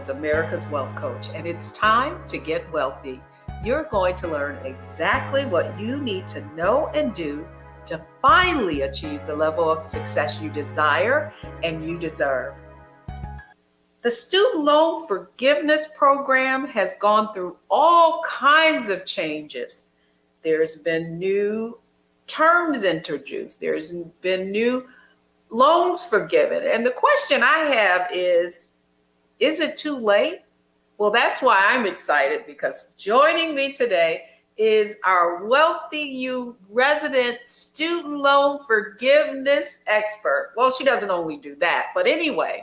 Owens, America's Wealth Coach, and it's time to get wealthy. You're going to learn exactly what you need to know and do to finally achieve the level of success you desire and you deserve. The student loan forgiveness program has gone through all kinds of changes. There's been new terms introduced. There's been new loans forgiven. And the question I have is it too late? Well, that's why I'm excited, because joining me today is our Wealthy You resident student loan forgiveness expert. Well, she doesn't only do that, but anyway,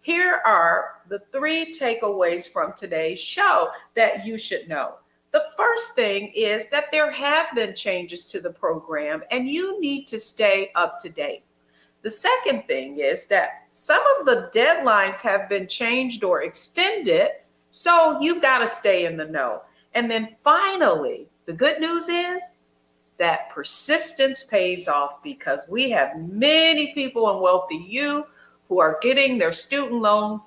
here are the 3 takeaways from today's show that you should know. The first thing is that there have been changes to the program and you need to stay up to date. The second thing is that some of the deadlines have been changed or extended, so you've got to stay in the know. And then finally, the good news is that persistence pays off, because we have many people in Wealthy You who are getting their student loans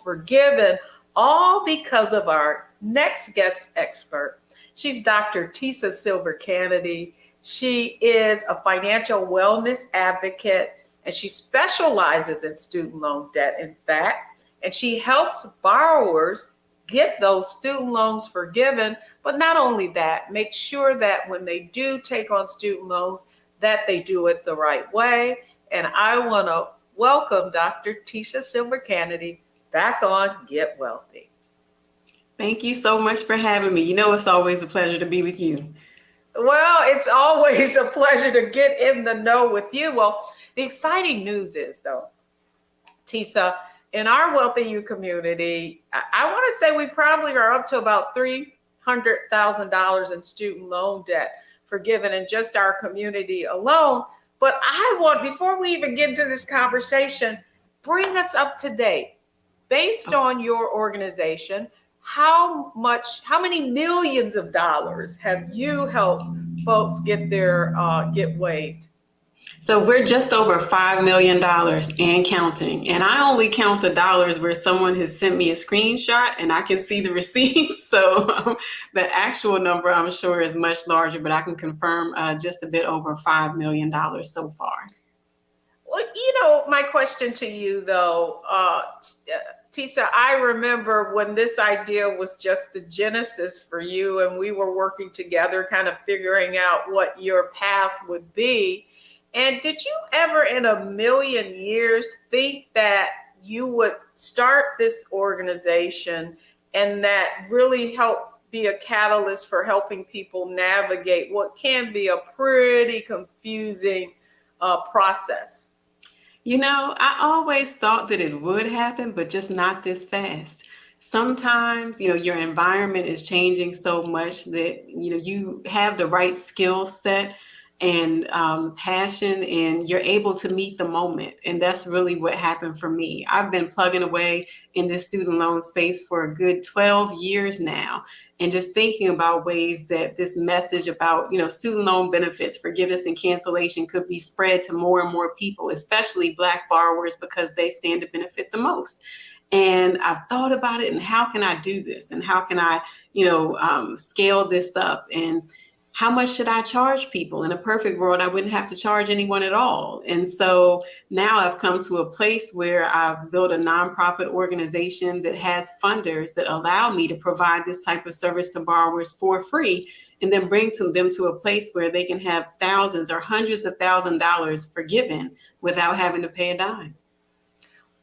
forgiven, all because of our next guest expert. She's Dr. Tisa Silver-Canaday. She is a financial wellness advocate, and she specializes in student loan debt, in fact, and she helps borrowers get those student loans forgiven. But not only that, make sure that when they do take on student loans, that they do it the right way. And I want to welcome Dr. Tisa Silver-Canaday back on Get Wealthy. Thank you so much for having me. You know, it's always a pleasure to be with you. Well, it's always a pleasure to get in the know with you. Well, the exciting news is, though, Tisa, in our Wealthy You community, I want to say we probably are up to about $300,000 in student loan debt forgiven in just our community alone. But I want, before we even get into this conversation, bring us up to date. Based on your organization, how many millions of dollars have you helped folks get waived? So we're just over $5 million and counting. And I only count the dollars where someone has sent me a screenshot and I can see the receipts. So the actual number, I'm sure, is much larger, but I can confirm just a bit over $5 million so far. Well, you know, my question to you, though, Tisa, I remember when this idea was just a genesis for you, and we were working together, kind of figuring out what your path would be. And did you ever in a million years think that you would start this organization and that really help be a catalyst for helping people navigate what can be a pretty confusing process? You know, I always thought that it would happen, but just not this fast. Sometimes, your environment is changing so much that, you have the right skill set and passion, and you're able to meet the moment. And that's really what happened for me. I've been plugging away in this student loan space for a good 12 years now, and just thinking about ways that this message about, student loan benefits, forgiveness and cancellation could be spread to more and more people, especially Black borrowers, because they stand to benefit the most. And I've thought about it, and how can I do this? And how can I, scale this up? And how much should I charge people? In a perfect world, I wouldn't have to charge anyone at all. And so now I've come to a place where I've built a nonprofit organization that has funders that allow me to provide this type of service to borrowers for free, and then bring them to a place where they can have thousands or hundreds of $1,000s forgiven without having to pay a dime.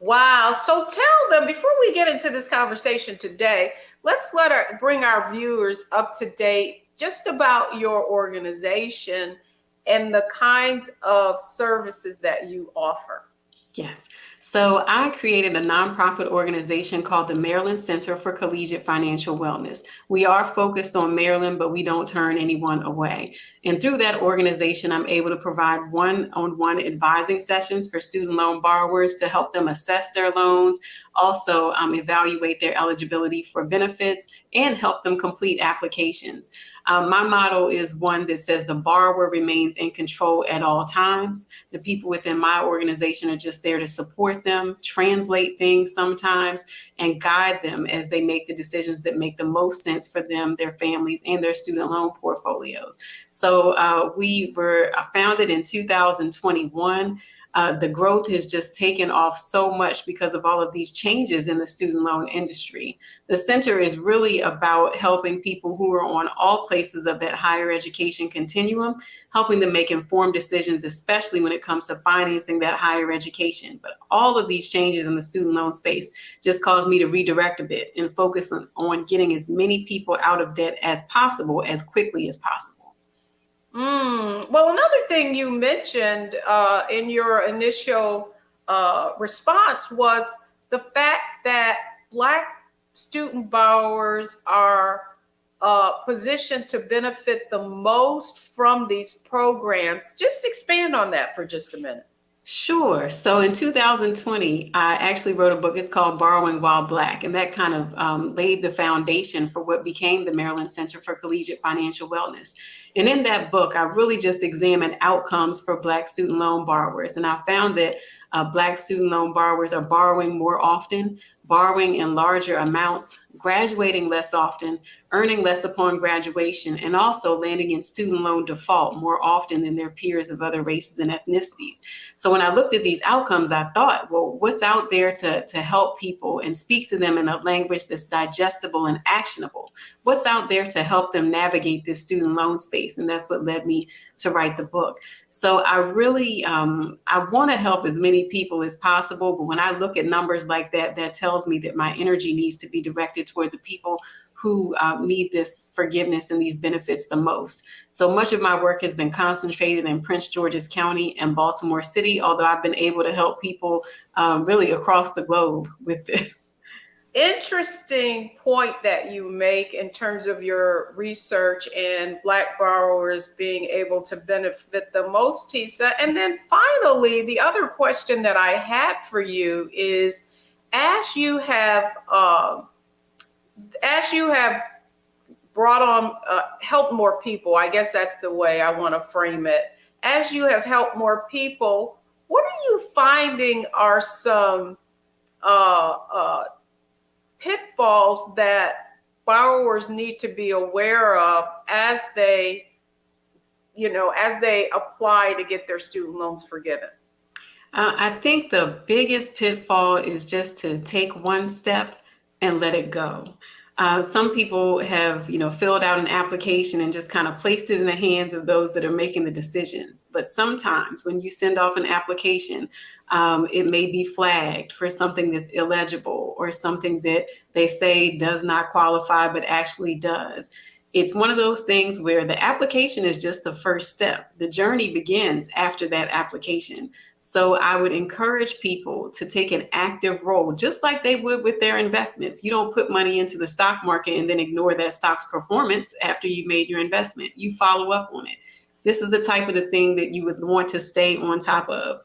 Wow. So tell them, before we get into this conversation today, let's bring our viewers up to date just about your organization and the kinds of services that you offer. Yes. So I created a nonprofit organization called the Maryland Center for Collegiate Financial Wellness. We are focused on Maryland, but we don't turn anyone away. And through that organization, I'm able to provide one-on-one advising sessions for student loan borrowers to help them assess their loans, also evaluate their eligibility for benefits and help them complete applications. My motto is one that says the borrower remains in control at all times. The people within my organization are just there to support them, translate things sometimes, and guide them as they make the decisions that make the most sense for them, their families, and their student loan portfolios. So we were founded in 2021. The growth has just taken off so much because of all of these changes in the student loan industry. The center is really about helping people who are on all places of that higher education continuum, helping them make informed decisions, especially when it comes to financing that higher education. But all of these changes in the student loan space just caused me to redirect a bit and focus on getting as many people out of debt as possible, as quickly as possible. Well, another thing you mentioned in your initial response was the fact that Black student borrowers are positioned to benefit the most from these programs. Just expand on that for just a minute. Sure. So in 2020, I actually wrote a book. It's called Borrowing While Black, and that kind of laid the foundation for what became the Maryland Center for Collegiate Financial Wellness. And in that book, I really just examined outcomes for Black student loan borrowers. And I found that Black student loan borrowers are borrowing more often, borrowing in larger amounts, graduating less often, earning less upon graduation, and also landing in student loan default more often than their peers of other races and ethnicities. So when I looked at these outcomes, I thought, well, what's out there to help people and speak to them in a language that's digestible and actionable? What's out there to help them navigate this student loan space? And that's what led me to write the book. So I really, I want to help as many people as possible. But when I look at numbers like that, that tells me that my energy needs to be directed toward the people who need this forgiveness and these benefits the most. So much of my work has been concentrated in Prince George's County and Baltimore City, although I've been able to help people really across the globe with this. Interesting point that you make in terms of your research and Black borrowers being able to benefit the most, Tisa. And then finally, the other question that I had for you is, as you have brought on, helped more people, I guess that's the way I want to frame it. As you have helped more people, what are you finding are some pitfalls that borrowers need to be aware of as they apply to get their student loans forgiven? I think the biggest pitfall is just to take one step and let it go. Some people have, filled out an application and just kind of placed it in the hands of those that are making the decisions. But sometimes when you send off an application, it may be flagged for something that's illegible or something that they say does not qualify, but actually does. It's one of those things where the application is just the first step. The journey begins after that application. So I would encourage people to take an active role, just like they would with their investments. You don't put money into the stock market and then ignore that stock's performance after you made your investment. You follow up on it. This is the type of the thing that you would want to stay on top of.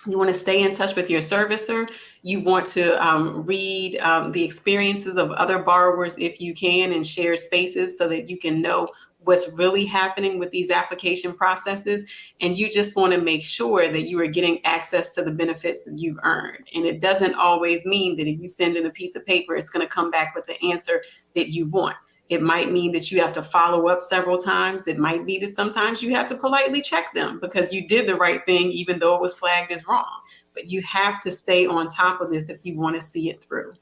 You want to stay in touch with your servicer. You want to read the experiences of other borrowers if you can, and share spaces so that you can know what's really happening with these application processes. And you just want to make sure that you are getting access to the benefits that you've earned. And it doesn't always mean that if you send in a piece of paper, it's going to come back with the answer that you want. It might mean that you have to follow up several times. It might be that sometimes you have to politely check them because you did the right thing, even though it was flagged as wrong. But you have to stay on top of this if you want to see it through.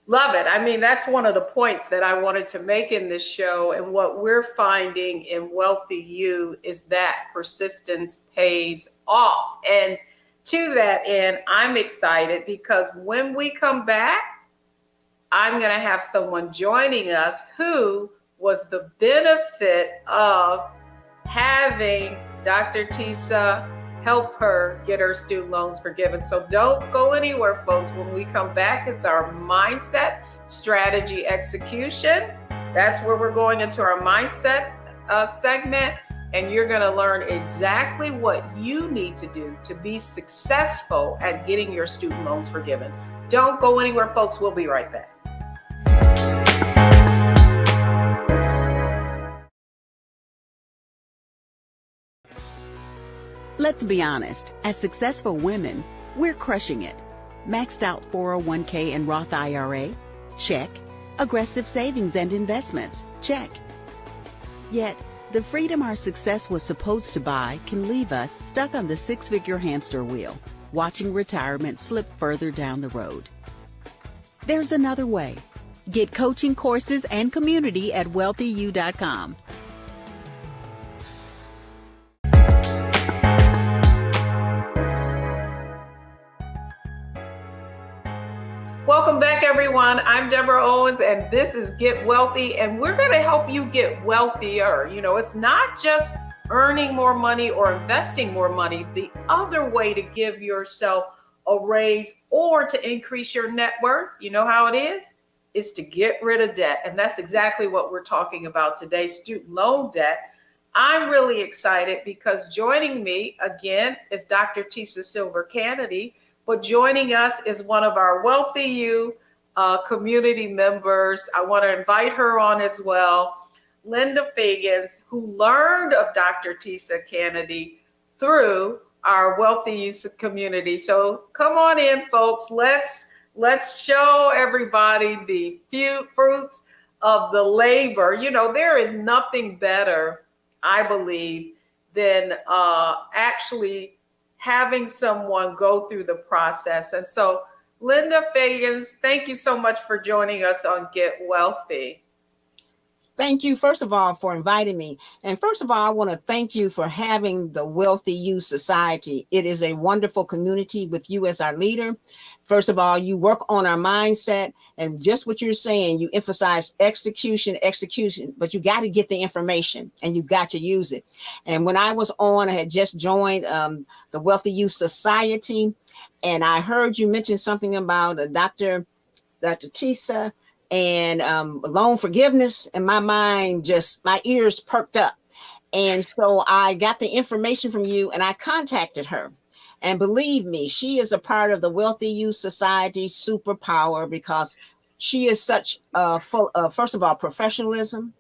Love it. I mean, that's one of the points that I wanted to make in this show. And what we're finding in Wealthy You is that persistence pays off. And to that end, I'm excited because when we come back, I'm going to have someone joining us who was the benefit of having Dr. Tisa help her get her student loans forgiven. So don't go anywhere, folks. When we come back, it's our mindset, strategy, execution. That's where we're going into our mindset segment. and you're going to learn exactly what you need to do to be successful at getting your student loans forgiven. Don't go anywhere, folks. We'll be right back. Let's be honest, as successful women, we're crushing it. Maxed out 401k and Roth IRA? Check. Aggressive savings and investments? Check. Yet, the freedom our success was supposed to buy can leave us stuck on the six-figure hamster wheel, watching retirement slip further down the road. There's another way. Get coaching courses and community at wealthyu.com. Welcome back, everyone. I'm Deborah Owens, and this is Get Wealthy, and we're going to help you get wealthier. You know, it's not just earning more money or investing more money. The other way to give yourself a raise or to increase your net worth, you know how it is to get rid of debt. And that's exactly what we're talking about today, student loan debt. I'm really excited because joining me again is Dr. Tisa Silver-Canaday. But joining us is one of our Wealthy You community members. I want to invite her on as well, Linda Fagans, who learned of Dr. Tisa Canaday through our Wealthy You community. So come on in, folks. Let's show everybody the few fruits of the labor. You know, there is nothing better, I believe, than actually having someone go through the process. And so, Linda Fagans, thank you so much for joining us on Get Wealthy. Thank you, first of all, for inviting me. And first of all, I want to thank you for having the Wealthy You Society. It is a wonderful community with you as our leader. First of all, you work on our mindset, and just what you're saying, you emphasize execution, but you got to get the information and you got to use it. And when I was on, I had just joined the Wealthy You Society, and I heard you mention something about Dr. Tisa and loan forgiveness, and my mind my ears perked up. And so I got the information from you and I contacted her. And believe me, she is a part of the Wealthy You Society superpower because she is such full of, first of all, professionalism,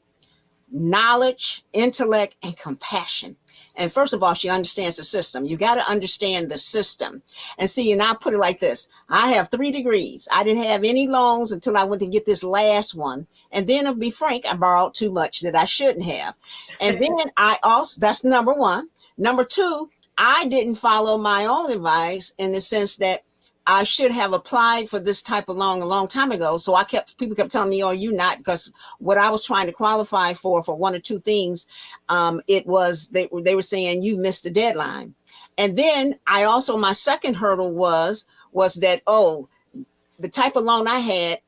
knowledge, intellect, and compassion. And first of all, she understands the system. You got to understand the system. And see, and I'll put it like this. I have 3 degrees. I didn't have any loans until I went to get this last one. And then, to be frank, I borrowed too much that I shouldn't have. And then that's number 1. Number 2, I didn't follow my own advice in the sense that I should have applied for this type of loan a long time ago. So people kept telling me, "Oh, you not?" Because what I was trying to qualify for 1 or 2 things, it was they were saying you missed the deadline. And then my second hurdle was that, the type of loan I had,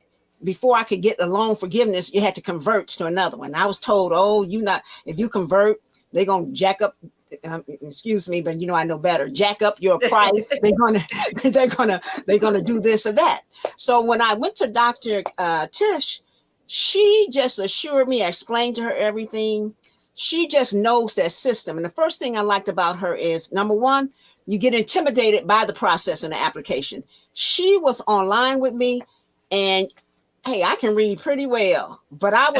before I could get the loan forgiveness, you had to convert to another one. I was told, if you convert, they're gonna jack up. Excuse me, but I know better. Jack up your price. They're gonna do this or that. So when I went to Dr. Tish, she just assured me. I explained to her everything. She just knows that system. And the first thing I liked about her is, number 1, you get intimidated by the process and the application. She was online with me, and hey, I can read pretty well, but I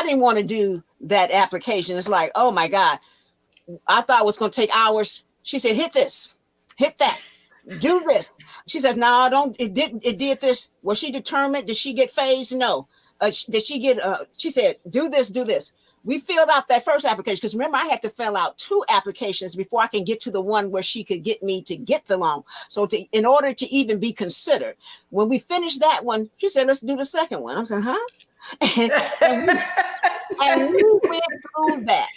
didn't want to do that application. It's like, oh my God. I thought it was going to take hours. She said, hit this, hit that, do this. She says, no, don't. It did this. Was she determined? Did she get phased? No. Did she get, she said, do this, do this. We filled out that first application because remember, I had to fill out 2 applications before I can get to the one where she could get me to get the loan. So in order to even be considered, when we finished that one, she said, let's do the second one. I'm saying, huh? and we went through that.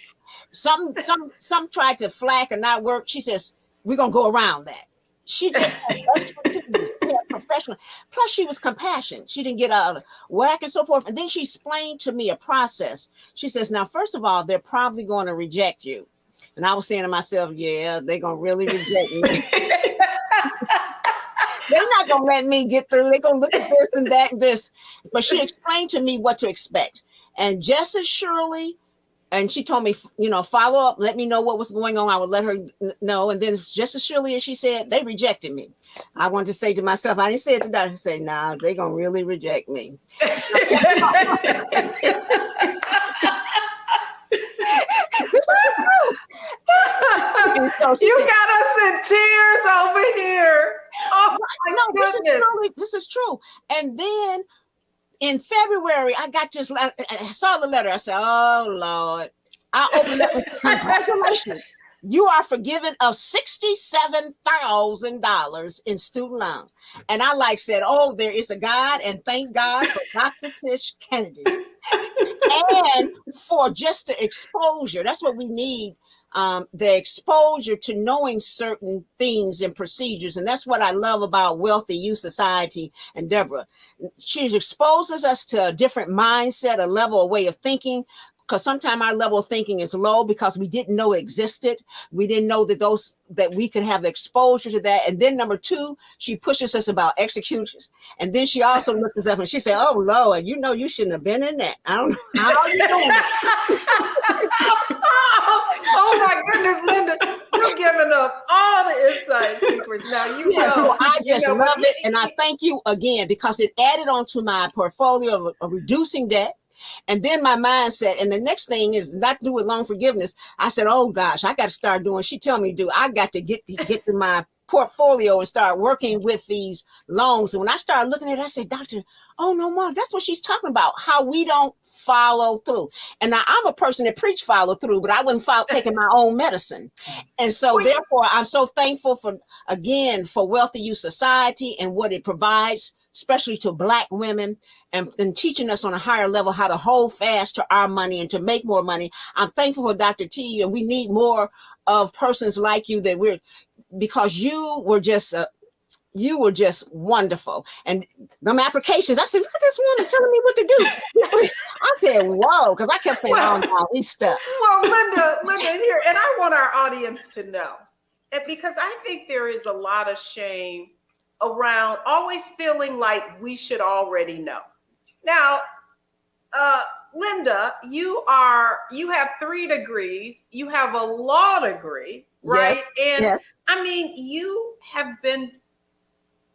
Some tried to flack and not work. She says, we're going to go around that. She just had expertise. She had professional. Plus, she was compassionate. She didn't get out of whack and so forth. And then she explained to me a process. She says, now, first of all, they're probably going to reject you. And I was saying to myself, yeah, they're going to really reject me. They're not going to let me get through. They're going to look at this and that and this. But she explained to me what to expect. And just as surely and she told me, follow up, let me know what was going on. I would let her know. And then just as surely as she said, they rejected me. I wanted to say to myself, I didn't say it to Doctor, say, nah, they're going to really reject me. This is the truth. So you got us in tears over here. Oh my goodness. This is true. And then in February, I got just, I saw the letter. I said, oh, Lord. I opened up and said, congratulations. You are forgiven of $67,000 in student loan. And I said, oh, there is a God, and thank God for Dr. Tish Kennedy. And for just the exposure. That's what we need. The exposure to knowing certain things and procedures. And that's what I love about Wealthy Youth Society and Deborah. She exposes us to a different mindset, a level, a way of thinking, because sometimes our level of thinking is low because we didn't know it existed. We didn't know that we could have exposure to that. And then number two, she pushes us about executions. And then she also looks us up and she said, oh, Lord, you shouldn't have been in that. I don't know how you doing it. Oh my goodness, Linda, you're giving up all the inside secrets. Now so I just love it. And I thank you again because it added onto my portfolio of reducing debt. And then my mindset, and the next thing is not to do with loan forgiveness. I said, oh gosh, I got to start doing, she tell me to do, I got to get to my portfolio and start working with these loans. And when I started looking at it, I said, Doctor, oh no, Mom, that's what she's talking about, how we don't follow through. And now I'm a person that preach follow through, but I wouldn't taking my own medicine. And so therefore, I'm so thankful for Wealthy Youth Society and what it provides, especially to Black women, and teaching us on a higher level how to hold fast to our money and to make more money. I'm thankful for Dr. T, and we need more of persons like you because you were just wonderful. And them applications, I said, look at this woman telling me what to do. I said, whoa, because I kept saying, oh no, we stuck. Well, Linda here, and I want our audience to know, and because I think there is a lot of shame around always feeling like we should already know. Now, Linda, you have 3 degrees. You have a law degree, right? Yes. And yes. I mean, you have been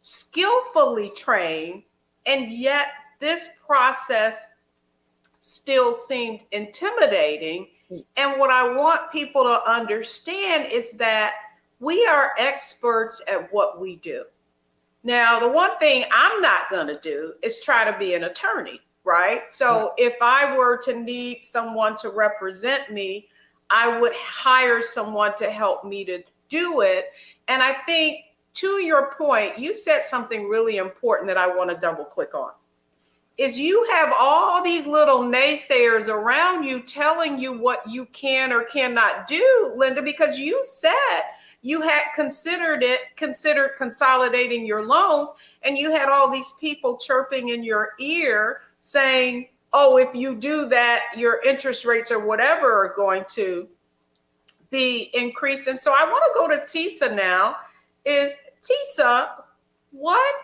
skillfully trained, and yet this process still seemed intimidating. And what I want people to understand is that we are experts at what we do. Now, the one thing I'm not going to do is try to be an attorney, right? So if I were to need someone to represent me, I would hire someone to help me to do it. And I think, to your point, you said something really important that I want to double click on, is you have all these little naysayers around you telling you what you can or cannot do, Linda, because you said you had considered consolidating your loans, and you had all these people chirping in your ear saying, oh, if you do that, your interest rates or whatever are going to be increased. And so I want to go to Tisa now. Tisa, what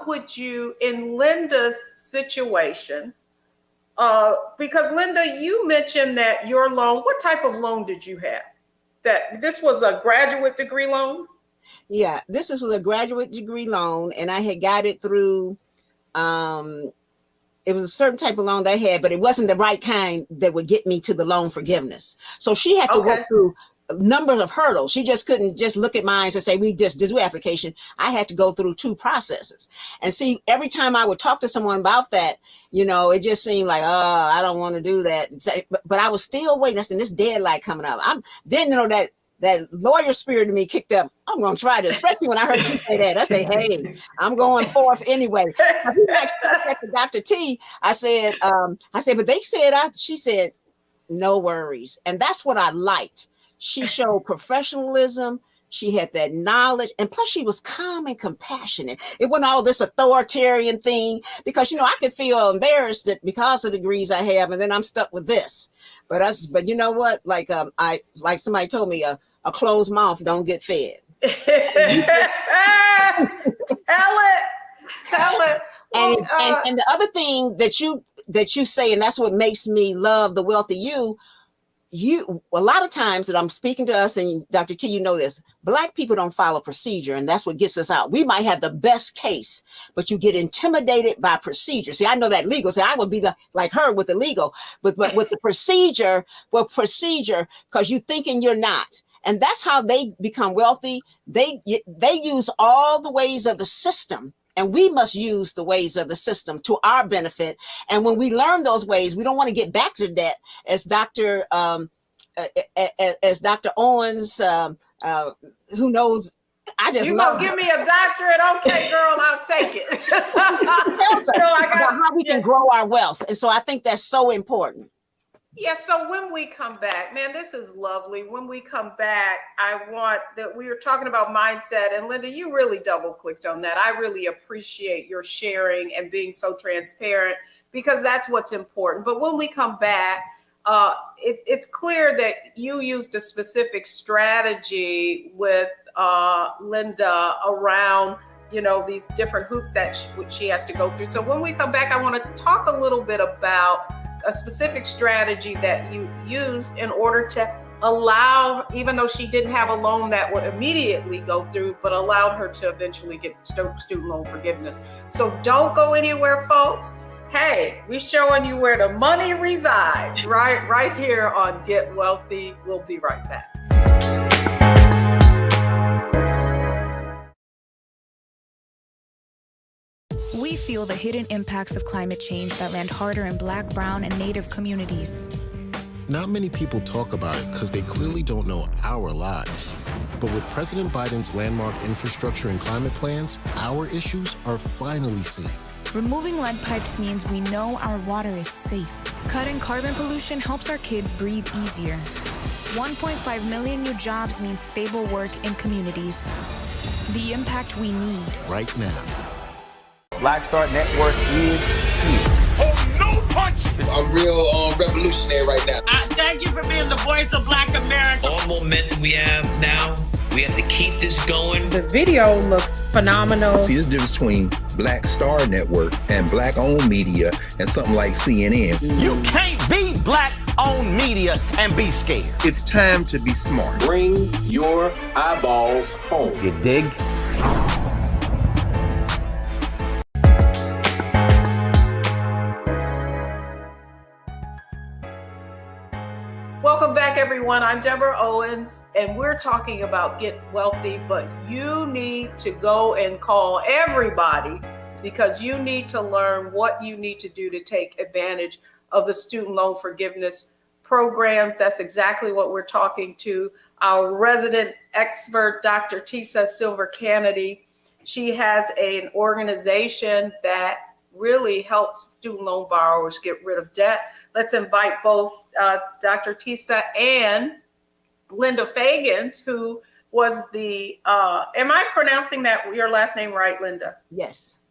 would you, in Linda's situation, because Linda, you mentioned that your loan, what type of loan did you have? That this was a graduate degree loan? Yeah, this was a graduate degree loan, and I had got it through, it was a certain type of loan they had, but it wasn't the right kind that would get me to the loan forgiveness. So she had to work through a number of hurdles. She just couldn't just look at mine and say, we just do application. I had to go through 2 processes. And see, every time I would talk to someone about that, it just seemed like, oh, I don't want to do that. But I was still waiting. I said, this deadline coming up. That lawyer spirit in me kicked up. I'm going to try this, especially when I heard you say that. I say, hey, I'm going forth anyway. Next to Dr. T, I said, but they said, she said, no worries. And that's what I liked. She showed professionalism. She had that knowledge. And plus she was calm and compassionate. It wasn't all this authoritarian thing because, I could feel embarrassed that because of the degrees I have, and then I'm stuck with this. But you know what? Like somebody told me, a closed mouth don't get fed. Tell it. Well, and the other thing that that you say, and that's what makes me love the Wealthy You, a lot of times that I'm speaking to us, and Dr. T, you know this, Black people don't follow procedure, and that's what gets us out. We might have the best case, but you get intimidated by procedure. See, I know that legal. See, I would be like her with the legal, but with the procedure, because you thinking you're not. And that's how they become wealthy. They use all the ways of the system. And we must use the ways of the system to our benefit. And when we learn those ways, we don't want to get back to that, as Dr. Owens, who knows, I just you love gonna give me a doctorate? Okay, girl, I'll take it. tells us about how we can grow our wealth. And so I think that's so important. Yeah, so when we come back, man, this is lovely. When we come back, I want that we were talking about mindset. And Linda, you really double clicked on that. I really appreciate your sharing and being so transparent, because that's what's important. But when we come back, it's clear that you used a specific strategy with Linda around, these different hoops that she has to go through. So when we come back, I want to talk a little bit about a specific strategy that you used in order to allow, even though she didn't have a loan that would immediately go through, but allowed her to eventually get student loan forgiveness. So don't go anywhere, folks. Hey, we're showing you where the money resides, right here on Get Wealthy. We'll be right back. We feel the hidden impacts of climate change that land harder in Black, Brown, and Native communities. Not many people talk about it because they clearly don't know our lives. But with President Biden's landmark infrastructure and climate plans, our issues are finally seen. Removing lead pipes means we know our water is safe. Cutting carbon pollution helps our kids breathe easier. 1.5 million new jobs means stable work in communities. The impact we need. Right now. Black Star Network is here. Oh, no punch! I'm real revolutionary right now. Thank you for being the voice of Black America. All momentum we have now, we have to keep this going. The video looks phenomenal. See, this difference between Black Star Network and Black-owned media and something like CNN. You can't be Black-owned media and be scared. It's time to be smart. Bring your eyeballs home. You dig? Welcome back, everyone. I'm Deborah Owens, and we're talking about Get Wealthy, but you need to go and call everybody, because you need to learn what you need to do to take advantage of the student loan forgiveness programs. That's exactly what we're talking to our resident expert, Dr. Tisa Silver-Canaday. She has an organization that really helps student loan borrowers get rid of debt. Let's invite both Dr. Tisa and Linda Fagans, who was the, am I pronouncing your last name right, Linda? Yes.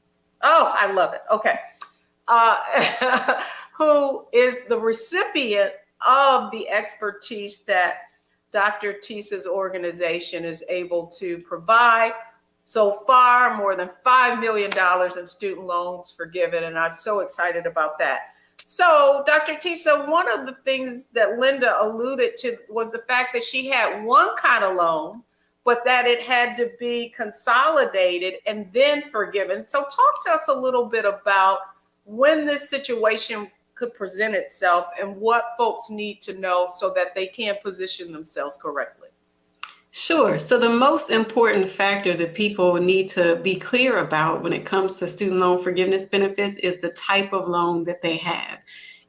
Oh, I love it. Okay. Who is the recipient of the expertise that Dr. Tisa's organization is able to provide. So far, more than $5 million in student loans forgiven, and I'm so excited about that. So, Dr. Tisa, one of the things that Linda alluded to was the fact that she had one kind of loan, but that it had to be consolidated and then forgiven. So talk to us a little bit about when this situation could present itself and what folks need to know so that they can position themselves correctly. Sure. So the most important factor that people need to be clear about when it comes to student loan forgiveness benefits is the type of loan that they have.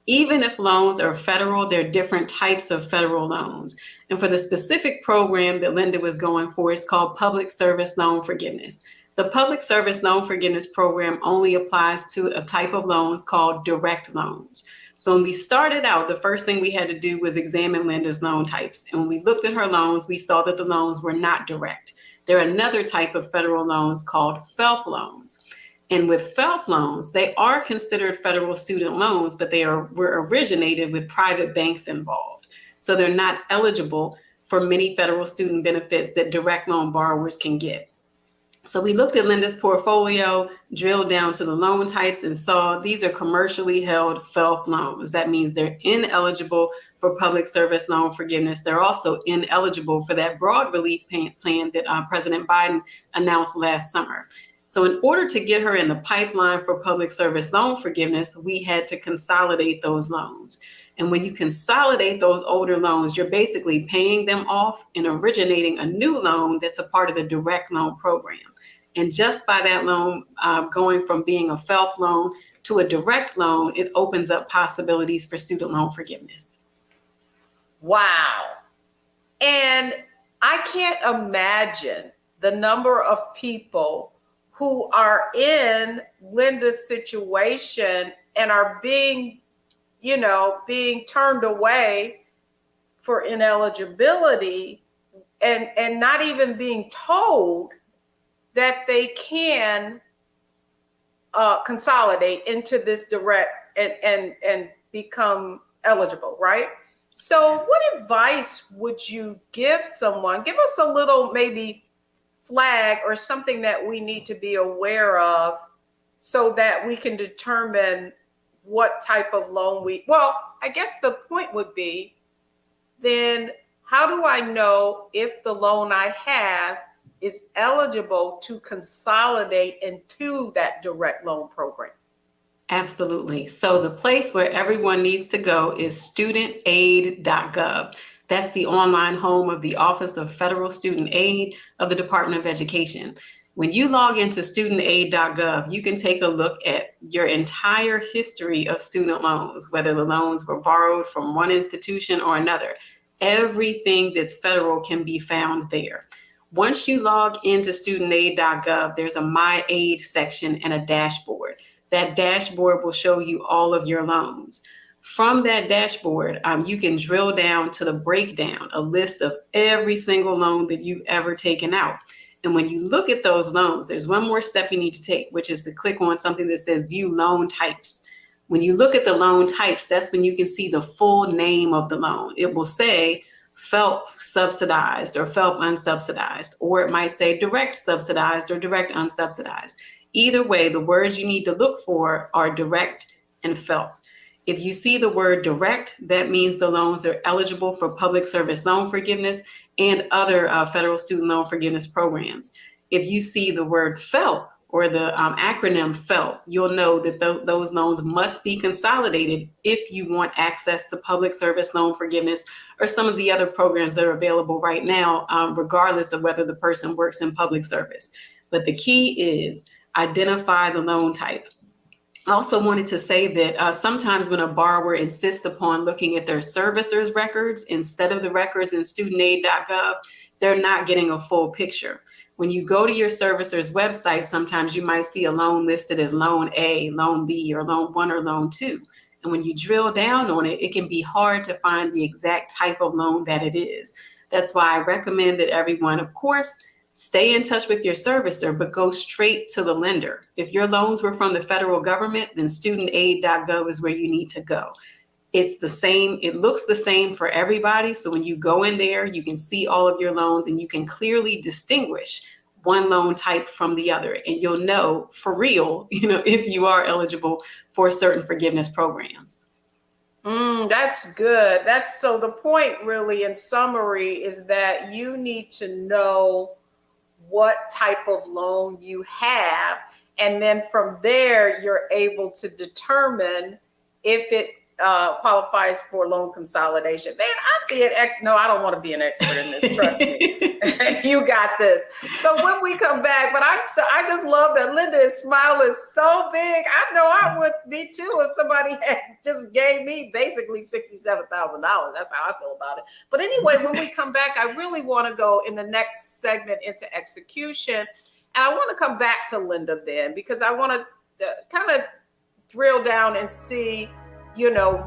Even if loans are federal, there are different types of federal loans. And for the specific program that Linda was going for, it's called Public Service Loan Forgiveness. The Public Service Loan Forgiveness program only applies to a type of loans called direct loans. So when we started out, the first thing we had to do was examine Linda's loan types. And when we looked at her loans, we saw that the loans were not direct. There are another type of federal loans called FELP loans. And with FELP loans, they are considered federal student loans, but were originated with private banks involved. So they're not eligible for many federal student benefits that direct loan borrowers can get. So we looked at Linda's portfolio, drilled down to the loan types, and saw these are commercially held FFELP loans. That means they're ineligible for public service loan forgiveness. They're also ineligible for that broad relief plan that President Biden announced last summer. So in order to get her in the pipeline for public service loan forgiveness, we had to consolidate those loans. And when you consolidate those older loans, you're basically paying them off and originating a new loan that's a part of the direct loan program. And just by that loan going from being a FFELP loan to a direct loan, it opens up possibilities for student loan forgiveness. Wow. And I can't imagine the number of people who are in Linda's situation and are being turned away for ineligibility and not even being told that they can consolidate into this direct and become eligible, right? So what advice would you give someone? Give us a little maybe flag or something that we need to be aware of so that we can determine what type of loan I guess the point would be, then how do I know if the loan I have is eligible to consolidate into that direct loan program? Absolutely. So the place where everyone needs to go is studentaid.gov. That's the online home of the Office of Federal Student Aid of the Department of Education. When you log into studentaid.gov, you can take a look at your entire history of student loans, whether the loans were borrowed from one institution or another. Everything that's federal can be found there. Once you log into studentaid.gov, there's a My Aid section and a dashboard. That dashboard will show you all of your loans. From that dashboard, you can drill down to the breakdown, a list of every single loan that you've ever taken out. And when you look at those loans, there's one more step you need to take, which is to click on something that says View Loan Types. When you look at the loan types, that's when you can see the full name of the loan. It will say FFELP subsidized or FFELP unsubsidized, or it might say direct subsidized or direct unsubsidized. Either way, the words you need to look for are direct and FFELP. If you see the word direct, that means the loans are eligible for public service loan forgiveness and other federal student loan forgiveness programs. If you see the word FFELP or the acronym FFELP, you'll know that those loans must be consolidated if you want access to public service loan forgiveness or some of the other programs that are available right now, regardless of whether the person works in public service. But the key is identify the loan type. I also wanted to say that sometimes when a borrower insists upon looking at their servicer's records instead of the records in studentaid.gov, they're not getting a full picture. When you go to your servicer's website, sometimes you might see a loan listed as Loan A, Loan B, or Loan 1 or Loan 2. And when you drill down on it, it can be hard to find the exact type of loan that it is. That's why I recommend that everyone, of course, stay in touch with your servicer, but go straight to the lender. If your loans were from the federal government, then studentaid.gov is where you need to go. It's the same, it looks the same for everybody. So when you go in there, you can see all of your loans and you can clearly distinguish one loan type from the other. And you'll know for real, if you are eligible for certain forgiveness programs. That's good. So the point really in summary is that you need to know what type of loan you have. And then from there, you're able to determine if it qualifies for loan consolidation. Man, no, I don't want to be an expert in this. Trust me. You got this. So when we come back, but I just love that Linda's smile is so big. I know I would be too if somebody had just gave me basically $67,000. That's how I feel about it. But anyway, when we come back, I really want to go in the next segment into execution. And I want to come back to Linda then, because I want to kind of drill down and see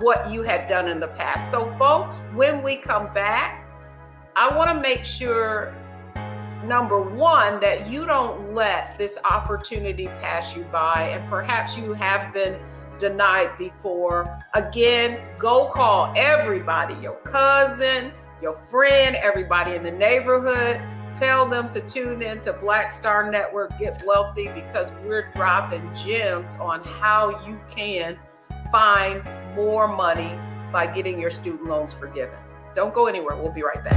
what you had done in the past. So folks, when we come back, I want to make sure, number one, that you don't let this opportunity pass you by, and perhaps you have been denied before. Again, go call everybody, your cousin, your friend, everybody in the neighborhood. tell them to tune in to Black Star Network Get Wealthy, because we're dropping gems on how you can find more money by getting your student loans forgiven. Don't go anywhere. We'll be right back.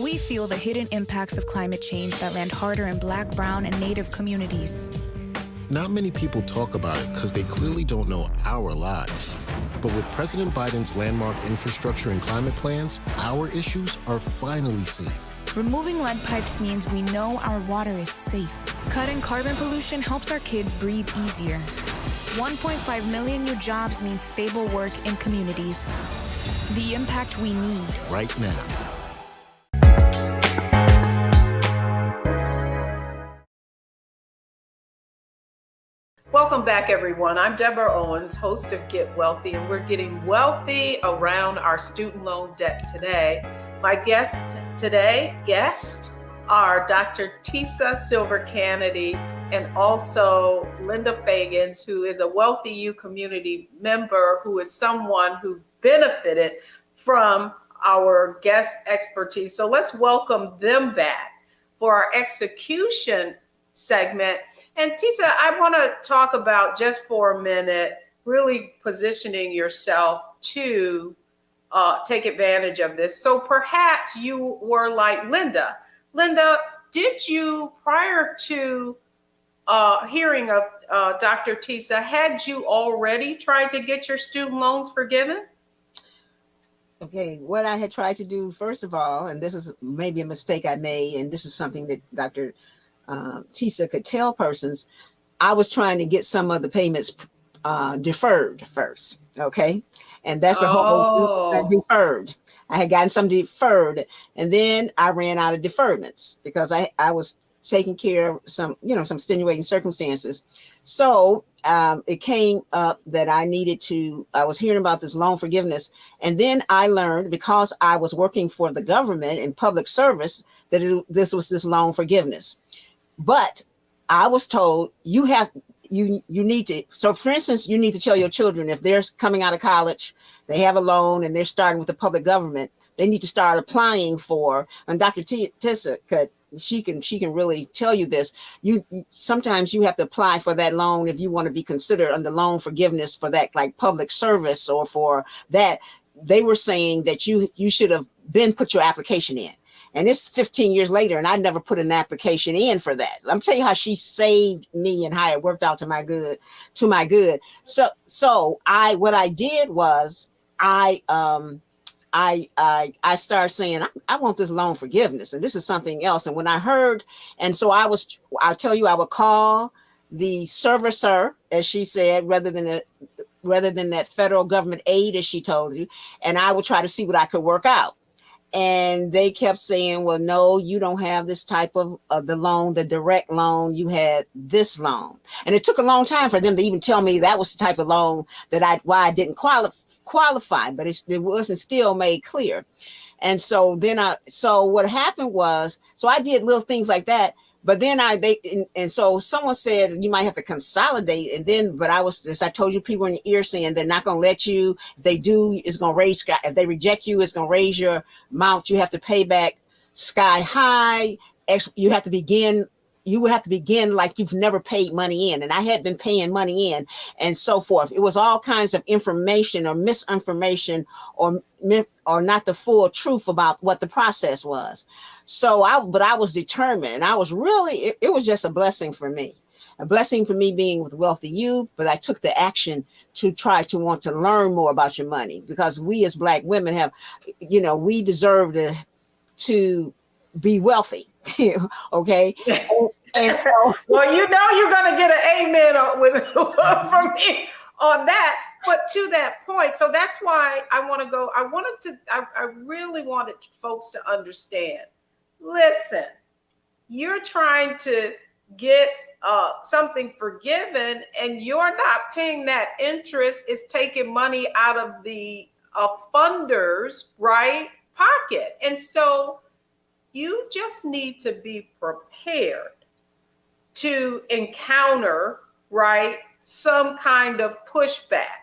We feel the hidden impacts of climate change that land harder in Black, Brown, and Native communities. Not many people talk about it because they clearly don't know our lives. But with President Biden's landmark infrastructure and climate plans, our issues are finally seen. Removing lead pipes means we know our water is safe. Cutting carbon pollution helps our kids breathe easier. 1.5 million new jobs means stable work in communities. The impact we need right now. Welcome back, everyone. I'm Deborah Owens, host of Get Wealthy, and we're getting wealthy around our student loan debt today. My guests are Dr. Tisa Silver-Canaday and also Linda Fagans, who is a Wealthy U community member, who is someone who benefited from our guest expertise. So let's welcome them back for our execution segment. And Tisa, I want to talk about, just for a minute, really positioning yourself to take advantage of this. So perhaps you were like Linda. Linda, did you, prior to hearing of Dr. Tisa, had you already tried to get your student loans forgiven? Okay, what I had tried to do, first of all, and this is maybe a mistake I made, and this is something that Dr. Tisa could tell persons, I was trying to get some of the payments deferred first. Okay. And that's a whole deferred. I had gotten some deferred, and then I ran out of deferments because I was taking care of some extenuating circumstances. So it came up that I was hearing about this loan forgiveness. And then I learned, because I was working for the government in public service, that this was this loan forgiveness. But I was told you need to. So for instance, you need to tell your children, if they're coming out of college, they have a loan and they're starting with the public government, they need to start applying for, and Dr. Tisa she can really tell you this. Sometimes you have to apply for that loan if you want to be considered under loan forgiveness for that, like public service or for that. They were saying that you should have then put your application in. And it's 15 years later, and I never put an application in for that. I'm telling you how she saved me and how it worked out to my good. So what I did was I started saying, I want this loan forgiveness, and this is something else. And when I heard, and so I would call the servicer, as she said, rather than that federal government aid, as she told you, and I would try to see what I could work out. And they kept saying, well, no, you don't have this type of the loan, the direct loan. You had this loan. And it took a long time for them to even tell me that was the type of loan why I didn't qualify, but it wasn't still made clear. And so then what happened was, so I did little things like that. But then so someone said you might have to consolidate. And then, but as I told you, people in the ear saying they're not going to let you. If they do, it's going to raise. If they reject you, it's going to raise your amount. You have to pay back sky high. You have to begin. You would have to begin like you've never paid money in. And I had been paying money in and so forth. It was all kinds of information or misinformation or not the full truth about what the process was. But I was determined. I was really, it was just a blessing for me. A blessing for me being with Wealthy U, but I took the action to try to want to learn more about your money, because we as Black women have, we deserve to be wealthy. Okay. And so, well, you're going to get an amen from me on that. But to that point, so that's why I really wanted folks to understand. Listen, you're trying to get something forgiven, and you're not paying that interest. It's taking money out of the funder's right pocket. And so you just need to be prepared to encounter, right, some kind of pushback.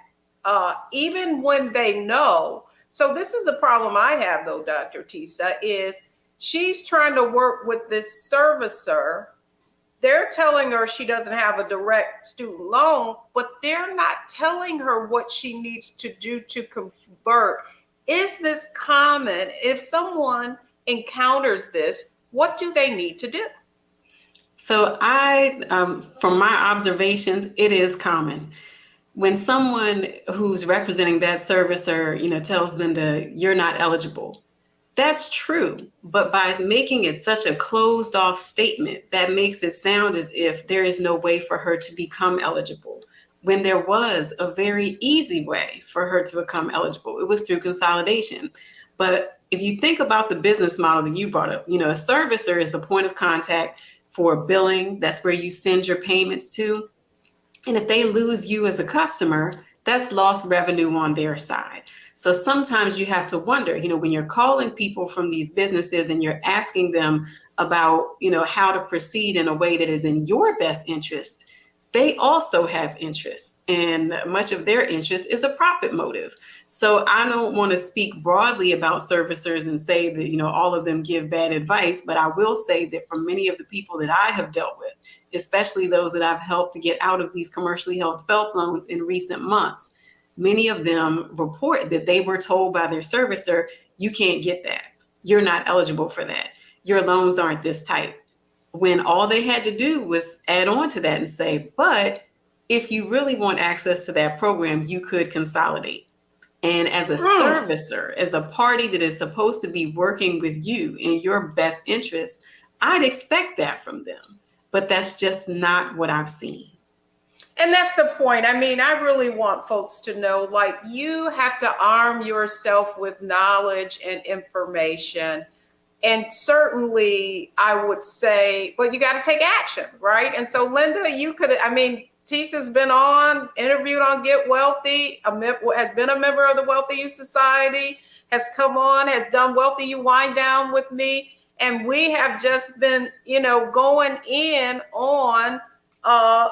even when they know. So this is the problem I have though, Dr. Tisa, is she's trying to work with this servicer. They're telling her she doesn't have a direct student loan, but they're not telling her what she needs to do to convert. Is this common? If someone encounters this, what do they need to do? So from my observations, it is common. When someone who's representing that servicer, tells them you're not eligible, that's true. But by making it such a closed off statement, that makes it sound as if there is no way for her to become eligible, when there was a very easy way for her to become eligible. It was through consolidation. But if you think about the business model that you brought up, a servicer is the point of contact for billing. That's where you send your payments to. And if they lose you as a customer, that's lost revenue on their side. So sometimes you have to wonder, when you're calling people from these businesses and you're asking them about, how to proceed in a way that is in your best interest, they also have interests, and much of their interest is a profit motive. So I don't want to speak broadly about servicers and say that, all of them give bad advice, but I will say that for many of the people that I have dealt with, especially those that I've helped to get out of these commercially held FFELP loans in recent months, many of them report that they were told by their servicer, you can't get that. You're not eligible for that. Your loans aren't this type. When all they had to do was add on to that and say, but if you really want access to that program, you could consolidate. And as a servicer, as a party that is supposed to be working with you in your best interest, I'd expect that from them. But that's just not what I've seen. And that's the point. I mean, I really want folks to know, you have to arm yourself with knowledge and information. And certainly I would say, but you got to take action, right? And so Linda, Tisa's been interviewed on Get Wealthy, has been a member of the Wealthy Youth Society, has come on, has done Wealthy You Wind Down with me. And we have just been, going in on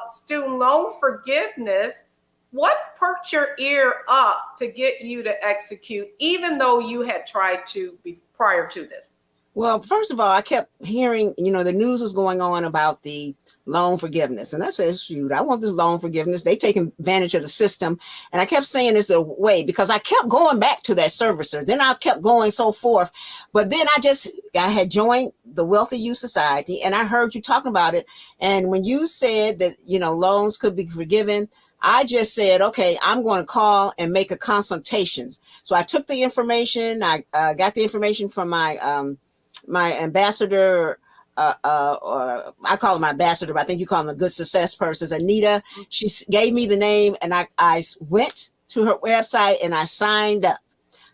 student loan forgiveness. What perked your ear up to get you to execute, even though you had tried to be prior to this? Well, first of all, I kept hearing, the news was going on about the loan forgiveness. And I said, shoot, I want this loan forgiveness. They take advantage of the system. And I kept saying it's a way, because I kept going back to that servicer. Then I kept going so forth. But then I had joined the Wealthy Youth Society, and I heard you talking about it. And when you said that, loans could be forgiven, I just said, okay, I'm going to call and make a consultation. So I took the information. I got the information from my ambassador, or I call him my ambassador, but I think you call him a good success person, Anita. She gave me the name, and I went to her website and I signed up.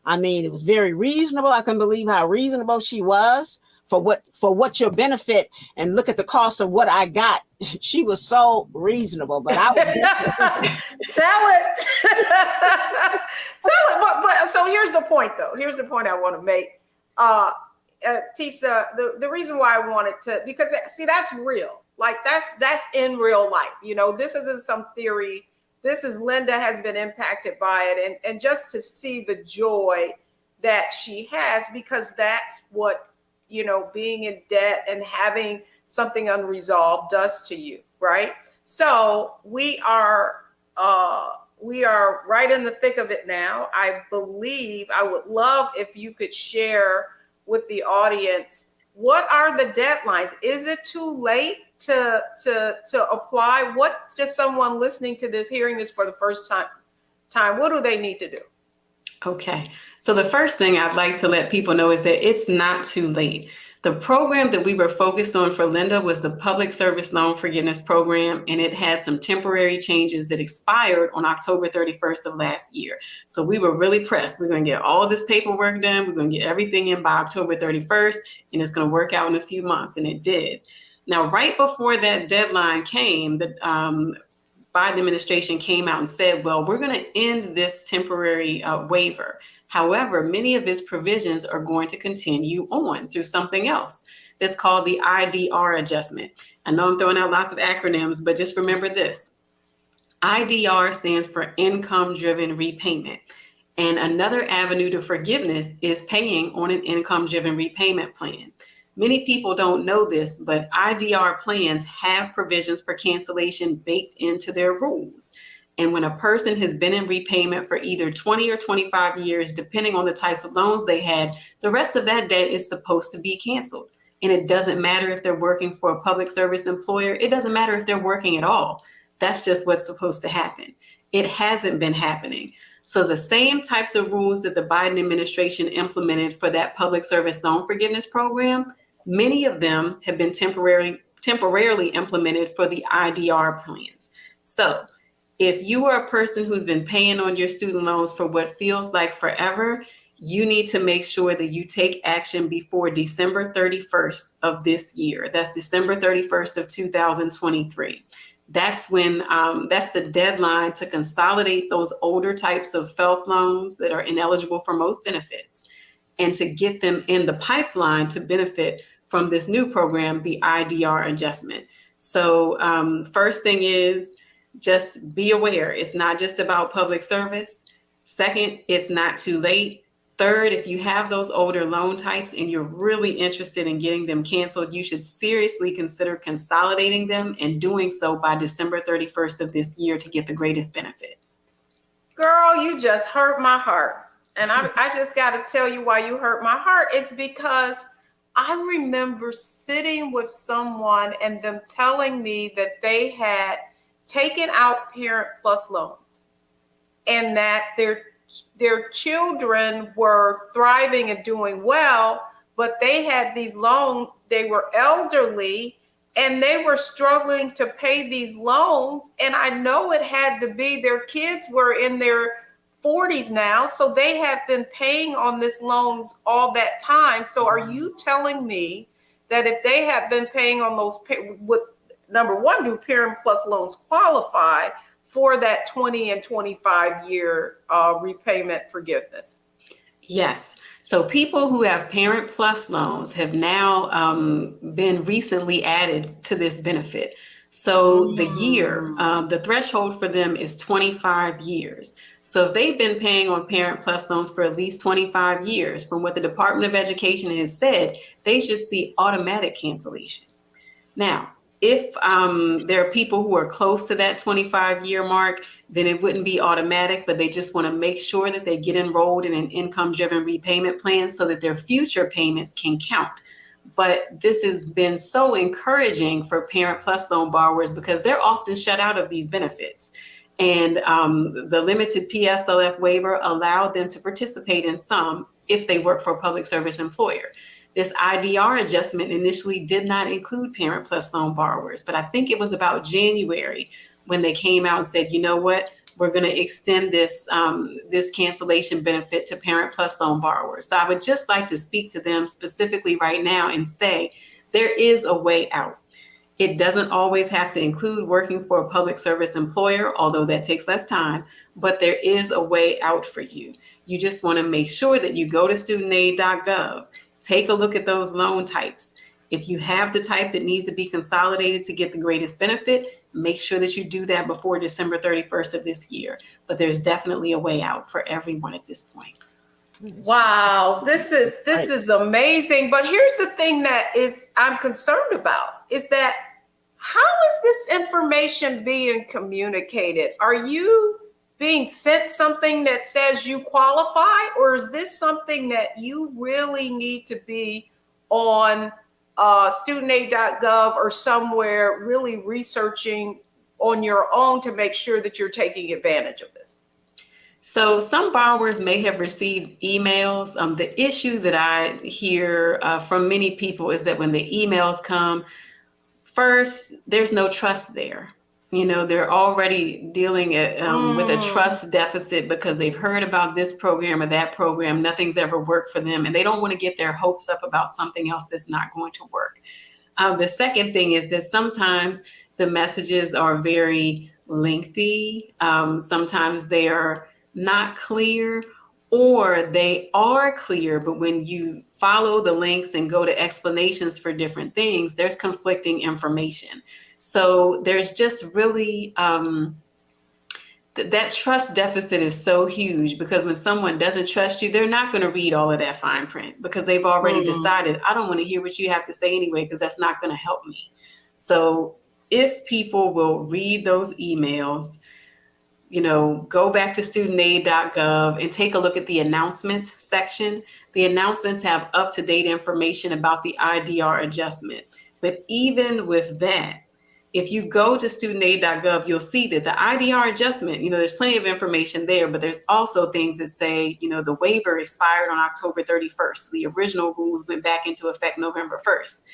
I mean, it was very reasonable. I couldn't believe how reasonable she was for what your benefit, and look at the cost of what I got. She was so reasonable, but I was Tell it. But so here's the point though. Here's the point I want to make. Tisa, the reason why I wanted to, because see, that's real. That's in real life. This isn't some theory. This is Linda has been impacted by it. And just to see the joy that she has, because that's what, being in debt and having something unresolved does to you, right? So we are right in the thick of it now. I would love if you could share with the audience, what are the deadlines? Is it too late to apply? What does someone listening to this, hearing this for the first time, what do they need to do? Okay. So the first thing I'd like to let people know is that it's not too late. The program that we were focused on for Linda was the Public Service Loan Forgiveness Program, and it had some temporary changes that expired on October 31st of last year. So we were really pressed. We're going to get all this paperwork done. We're going to get everything in by October 31st, and it's going to work out in a few months, and it did. Now, right before that deadline came, the Biden administration came out and said, well, we're going to end this temporary waiver. However, many of its provisions are going to continue on through something else that's called the IDR adjustment. I know I'm throwing out lots of acronyms, but just remember this. IDR stands for income-driven repayment. And another avenue to forgiveness is paying on an income-driven repayment plan. Many people don't know this, but IDR plans have provisions for cancellation baked into their rules. And when a person has been in repayment for either 20 or 25 years, depending on the types of loans they had, the rest of that debt is supposed to be canceled. And it doesn't matter if they're working for a public service employer. It doesn't matter if they're working at all. That's just what's supposed to happen. It hasn't been happening. So the same types of rules that the Biden administration implemented for that public service loan forgiveness program, many of them have been temporarily implemented for the IDR plans. So if you are a person who's been paying on your student loans for what feels like forever, you need to make sure that you take action before December 31st of this year. That's December 31st of 2023. That's when, that's the deadline to consolidate those older types of FFELP loans that are ineligible for most benefits and to get them in the pipeline to benefit from this new program, the IDR adjustment. So first thing is, just be aware, it's not just about public service. Second, it's not too late. Third, if you have those older loan types and you're really interested in getting them canceled, you should seriously consider consolidating them and doing so by December 31st of this year to get the greatest benefit. Girl, you just hurt my heart. And I just got to tell you why you hurt my heart. It's because I remember sitting with someone and them telling me that they had taken out Parent Plus loans and that their children were thriving and doing well, but they had these loans, they were elderly, and they were struggling to pay these loans. And I know it had to be their kids were in their 40s now, so they have been paying on this loans all that time. So are you telling me that if they have been paying on those, number one, do Parent Plus loans qualify for that 20 and 25 year repayment forgiveness? Yes. So people who have Parent Plus loans have now been recently added to this benefit. So the year, the threshold for them is 25 years. So if they've been paying on Parent Plus loans for at least 25 years, from what the Department of Education has said, they should see automatic cancellation. Now, if there are people who are close to that 25-year mark, then it wouldn't be automatic, but they just want to make sure that they get enrolled in an income-driven repayment plan so that their future payments can count. But this has been so encouraging for Parent Plus loan borrowers because they're often shut out of these benefits. And the limited PSLF waiver allowed them to participate in some if they work for a public service employer. This IDR adjustment initially did not include Parent Plus loan borrowers, but I think it was about January when they came out and said, you know what, we're going to extend this this cancellation benefit to Parent Plus loan borrowers. So I would just like to speak to them specifically right now and say there is a way out. It doesn't always have to include working for a public service employer, although that takes less time, but there is a way out for you. You just want to make sure that you go to studentaid.gov. Take a look at those loan types. If you have the type that needs to be consolidated to get the greatest benefit, make sure that you do that before December 31st of this year. But there's definitely a way out for everyone at this point. Wow, this is amazing. But here's the thing that I'm concerned about is that how is this information being communicated? Are you being sent something that says you qualify, or is this something that you really need to be on studentaid.gov or somewhere really researching on your own to make sure that you're taking advantage of this? So some borrowers may have received emails. The issue that I hear from many people is that when the emails come, first, there's no trust there. You know, they're already dealing with a trust deficit because they've heard about this program or that program. Nothing's ever worked for them, and they don't want to get their hopes up about something else that's not going to work. The second thing is that sometimes the messages are very lengthy. Sometimes they are not clear, or they are clear, but when you follow the links and go to explanations for different things, there's conflicting information. So there's just really that trust deficit is so huge, because when someone doesn't trust you, they're not going to read all of that fine print, because they've already decided, I don't want to hear what you have to say anyway, because that's not going to help me. So if people will read those emails, go back to studentaid.gov and take a look at the announcements section. The announcements have up-to-date information about the IDR adjustment. But even with that, if you go to studentaid.gov, you'll see that the IDR adjustment, there's plenty of information there, but there's also things that say, the waiver expired on October 31st. The original rules went back into effect November 1st.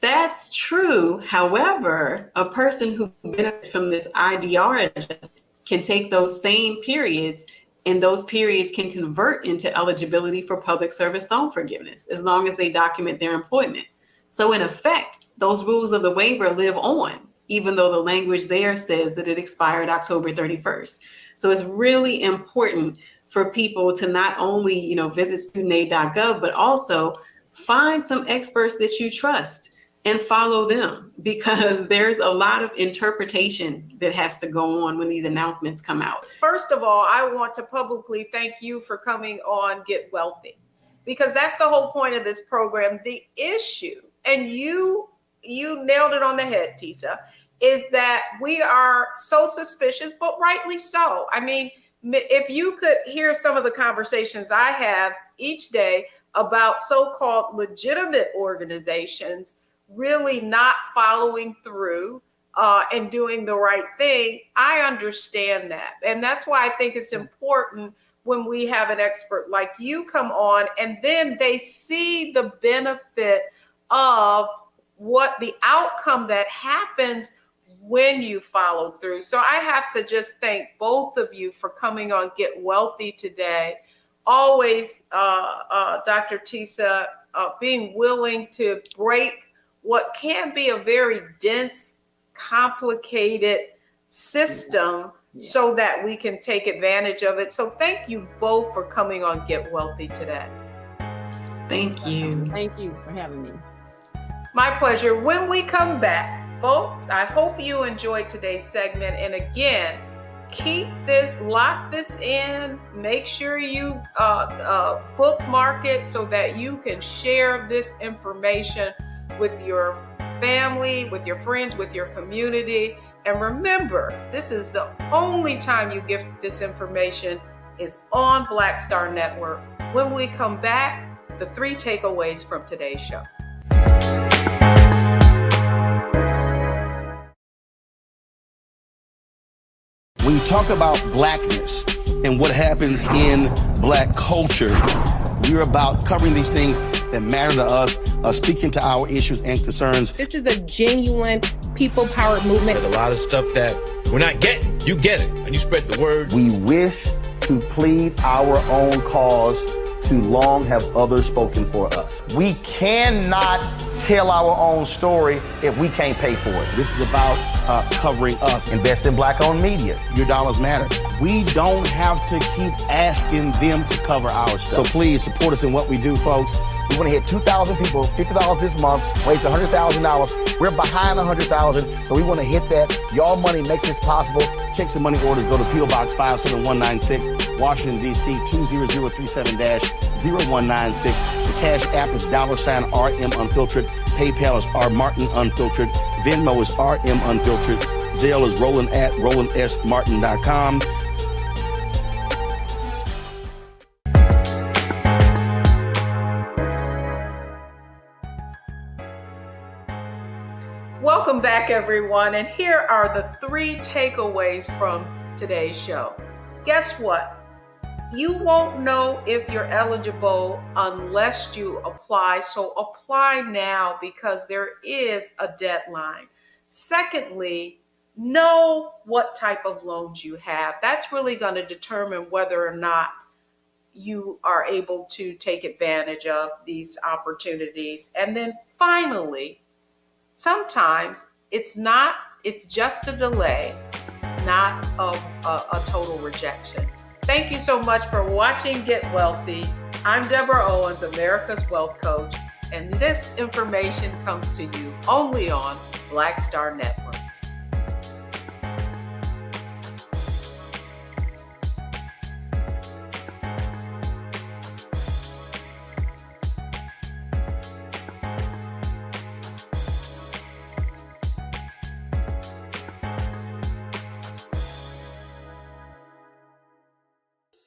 That's true. However, a person who benefits from this IDR adjustment can take those same periods, and those periods can convert into eligibility for public service loan forgiveness, as long as they document their employment. So in effect, those rules of the waiver live on, even though the language there says that it expired October 31st. So it's really important for people to not only, visit studentaid.gov, but also find some experts that you trust and follow them, because there's a lot of interpretation that has to go on when these announcements come out. First of all, I want to publicly thank you for coming on Get Wealthy, because that's the whole point of this program. The issue, and you nailed it on the head, Tisa, is that we are so suspicious, but rightly so. I mean, if you could hear some of the conversations I have each day about so-called legitimate organizations really not following through and doing the right thing, I understand that. And that's why I think it's important when we have an expert like you come on, and then they see the benefit of what the outcome that happens when you follow through. So I have to just thank both of you for coming on Get Wealthy today. Always, Dr. Tisa, being willing to break what can be a very dense, complicated system so that we can take advantage of it. So thank you both for coming on Get Wealthy today. Thank you. Thank you for having me. My pleasure. When we come back, folks, I hope you enjoyed today's segment. And again, lock this in, make sure you bookmark it so that you can share this information with your family, with your friends, with your community. And remember, this is the only time you get this information is on Black Star Network. When we come back, the 3 takeaways from today's show. When you talk about blackness and what happens in black culture, we're about covering these things that matter to us, speaking to our issues and concerns. This is a genuine people-powered movement. There's a lot of stuff that we're not getting. You get it, and you spread the word. We wish to plead our own cause. Too long have others spoken for us. We cannot tell our own story if we can't pay for it. This is about covering us. Invest in black-owned media. Your dollars matter. We don't have to keep asking them to cover our stuff. So please support us in what we do, folks. We want to hit 2,000 people, $50 this month, raise $100,000. We're behind 100,000, so we want to hit that. Y'all money makes this possible. Checks and money orders go to P.O. Box 57196, Washington, D.C. 20037-0196. The Cash App is $RM Unfiltered. PayPal is R Martin Unfiltered. Venmo is RM Unfiltered. Zelle is Roland at RolandSMartin.com. Welcome back, everyone. And here are the 3 takeaways from today's show. Guess what? You won't know if you're eligible unless you apply. So apply now, because there is a deadline. Secondly, know what type of loans you have. That's really going to determine whether or not you are able to take advantage of these opportunities. And then finally, sometimes it's just a delay, not a total rejection. Thank you so much for watching Get Wealthy. I'm Deborah Owens, America's Wealth Coach, and this information comes to you only on Black Star Network.